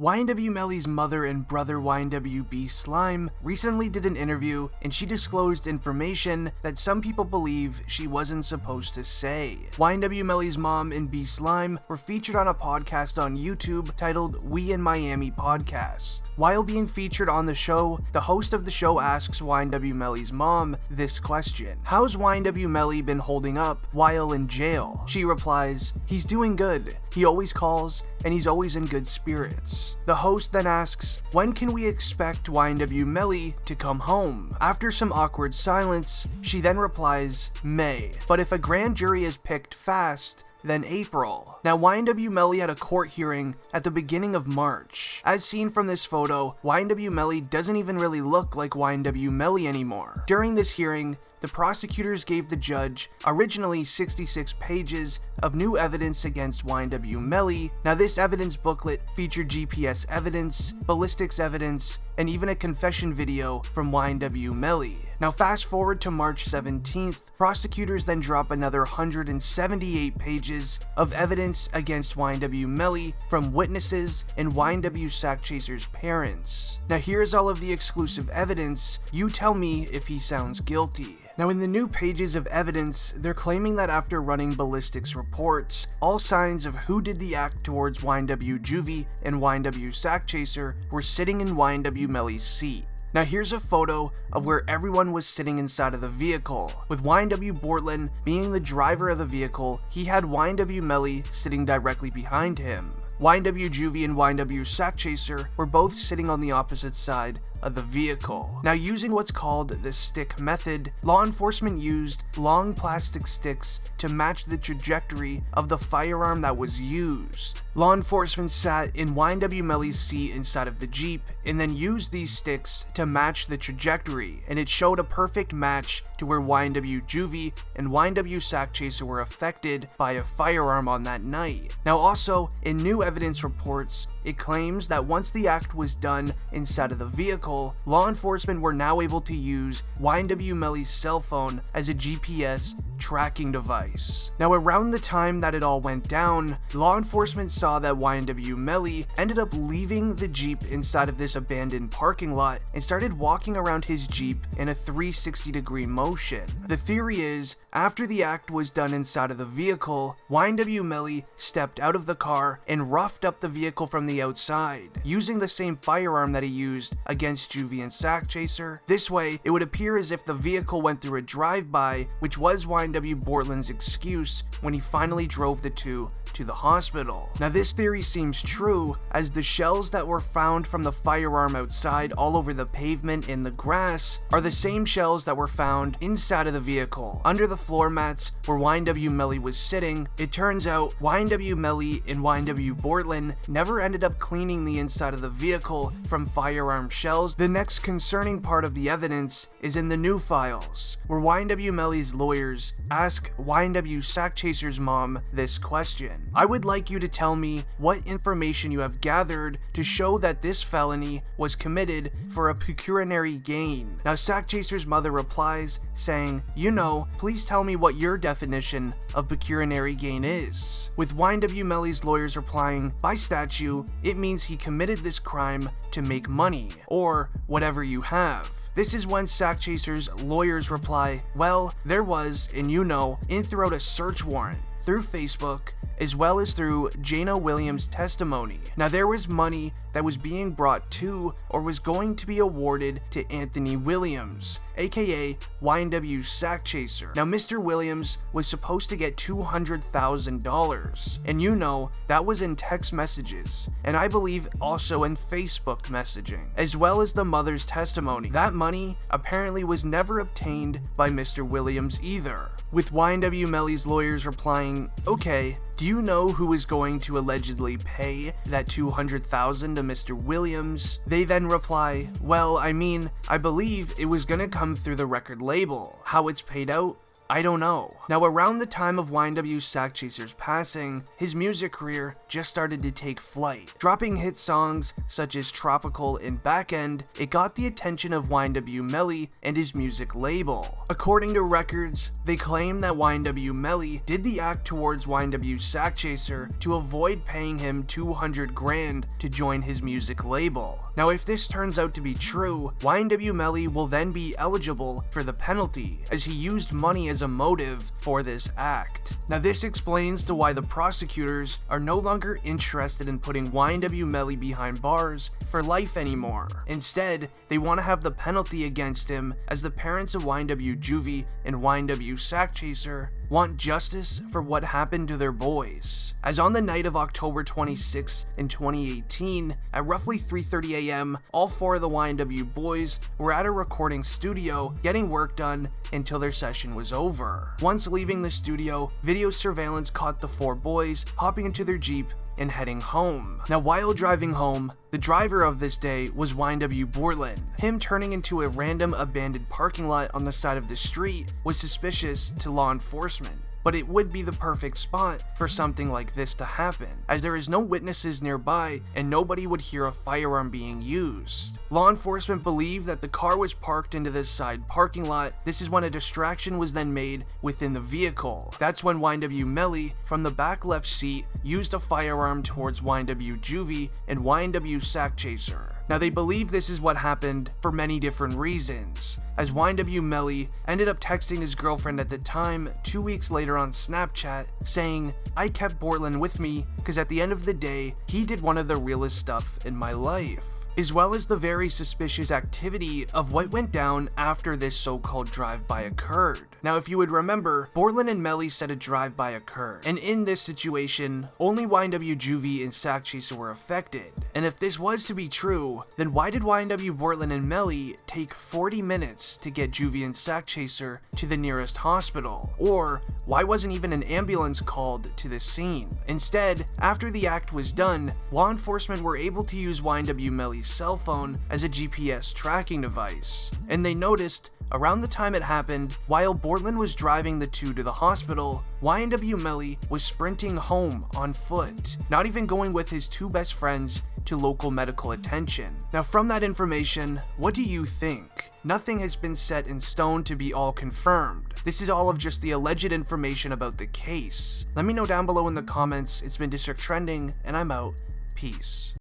Ynw Melly'S mother and brother Ynw Slime recently did an interview and she disclosed information that some people believe she wasn't supposed to say. Ynw Melly'S mom and B Slime were featured on a podcast on YouTube titled We in Miami Podcast. While being featured on the show, the host of the show asks Ynw Melly'S mom this question: "How's Ynw Melly been holding up while in jail?" She replies, "He's doing good. He always calls and he's always in good spirits." The host then asks, "When can we expect Ynw Melly to come home?" After some awkward silence, she then replies, "May. But if a grand jury is picked fast, then April." Now, Ynw Melly had a court hearing at the beginning of March. As seen from this photo, Ynw Melly doesn't even really look like Ynw Melly anymore. During this hearing, the prosecutors gave the judge originally 66 pages of new evidence against Ynw Melly. Now, this evidence booklet featured GPS evidence, ballistics evidence, and even a confession video from Ynw Melly. Now, fast forward to March 17th, prosecutors then drop another 178 pages of evidence against Ynw Melly from witnesses and Ynw Sackchaser's parents. Now, here's all of the exclusive evidence. You tell me if he sounds guilty. Now, in the new pages of evidence, they're claiming that after running ballistics reports, all signs of who did the act towards Ynw Juvie and Ynw Sackchaser were sitting in Ynw Melly's seat. Now, here's a photo of where everyone was sitting inside of the vehicle. With Ynw Bortlen being the driver of the vehicle, he had Ynw Melly sitting directly behind him. Ynw Juvie and Ynw Sackchaser were both sitting on the opposite side of the vehicle. Now, using what's called the stick method, law enforcement used long plastic sticks to match the trajectory of the firearm that was used. Law enforcement sat in Ynw Melly's seat inside of the Jeep and then used these sticks to match the trajectory, and it showed a perfect match to where Ynw Juvie and Ynw Sackchaser were affected by a firearm on that night. Now, also, in new evidence reports, it claims that once the act was done inside of the vehicle, law enforcement were now able to use Ynw Melly's cell phone as a GPS tracking device. Now, around the time that it all went down, law enforcement saw that Ynw Melly ended up leaving the Jeep inside of this abandoned parking lot and started walking around his Jeep in a 360-degree motion. The theory is, after the act was done inside of the vehicle, Ynw Melly stepped out of the car and roughed up the vehicle from the outside, using the same firearm that he used against Juvie and Sackchaser. This way, it would appear as if the vehicle went through a drive-by, which was Ynw Bortlen's excuse when he finally drove the two to the hospital. Now, this theory seems true, as the shells that were found from the firearm outside all over the pavement and the grass are the same shells that were found inside of the vehicle, under the floor mats where Ynw Melly was sitting. It turns out Ynw Melly and Ynw Bortlen never ended up cleaning the inside of the vehicle from firearm shells. The next concerning part of the evidence is in the new files, where Ynw Melly's lawyers ask Ynw Sackchaser's mom this question: "I would like you to tell me what information you have gathered to show that this felony was committed for a pecuniary gain." Now, Sackchaser's mother replies saying, "Please tell me what your definition of pecuniary gain is." With Ynw Melly's lawyers replying, "By statute, it means he committed this crime to make money, or whatever you have." This is when Sackchaser's lawyers reply, "Well, there was, and in throughout a search warrant through Facebook, as well as through Ynw Williams' testimony. Now, there was money that was being brought to or was going to be awarded to Ynw Williams, aka Ynw Sackchaser. Now, Mr. Williams was supposed to get $200,000, and that was in text messages, and I believe also in Facebook messaging, as well as the mother's testimony. That money apparently was never obtained by Mr. Williams either." With Ynw Melly's lawyers replying, "Okay, do you know who is going to allegedly pay that $200,000 to Mr. Williams?" They then reply, "Well, I believe it was gonna come through the record label. How it's paid out, I don't know. Now, around the time of YNW's Sack Chaser's passing, his music career just started to take flight. Dropping hit songs such as Tropical and Back End, it got the attention of Ynw Melly and his music label. According to records, they claim that Ynw Melly did the act towards YNW's Sack Chaser to avoid paying him $200,000 to join his music label. Now, if this turns out to be true, Ynw Melly will then be eligible for the penalty, as he used money as a motive for this act. Now, this explains to why the prosecutors are no longer interested in putting Ynw Melly behind bars for life anymore. Instead, they want to have the penalty against him, as the parents of Ynw Juvie and Ynw Sack Chaser want justice for what happened to their boys. As on the night of October 26 in 2018, at roughly 3:30 a.m., all four of the Ynw boys were at a recording studio getting work done until their session was over. Once leaving the studio, video surveillance caught the four boys hopping into their Jeep and heading home. Now, while driving home, the driver of this day was Ynw Borland. Him turning into a random abandoned parking lot on the side of the street was suspicious to law enforcement. But it would be the perfect spot for something like this to happen, as there is no witnesses nearby and nobody would hear a firearm being used. Law enforcement believed that the car was parked into this side parking lot. This is when a distraction was then made within the vehicle. That's when Ynw Melly, from the back left seat, used a firearm towards Ynw Juvie and Ynw Sack Chaser. Now, they believe this is what happened for many different reasons, as Ynw Melly ended up texting his girlfriend at the time 2 weeks later on Snapchat saying, "I kept Borland with me because at the end of the day, he did one of the realest stuff in my life," as well as the very suspicious activity of what went down after this so-called drive-by occurred. Now, if you would remember, Borland and Melly said a drive-by occurred, and in this situation, only Ynw Juvie and Sack Chaser were affected. And if this was to be true, then why did Ynw Borland and Melly take 40 minutes to get Juvie and Sack Chaser to the nearest hospital? Or why wasn't even an ambulance called to the scene? Instead, after the act was done, law enforcement were able to use Ynw Melly's cell phone as a GPS tracking device, and they noticed around the time it happened, while Borland was driving the two to the hospital, Ynw Melly was sprinting home on foot, not even going with his two best friends to local medical attention. Now, from that information, what do you think? Nothing has been set in stone to be all confirmed. This is all of just the alleged information about the case. Let me know down below in the comments. It's been District Trending, and I'm out. Peace.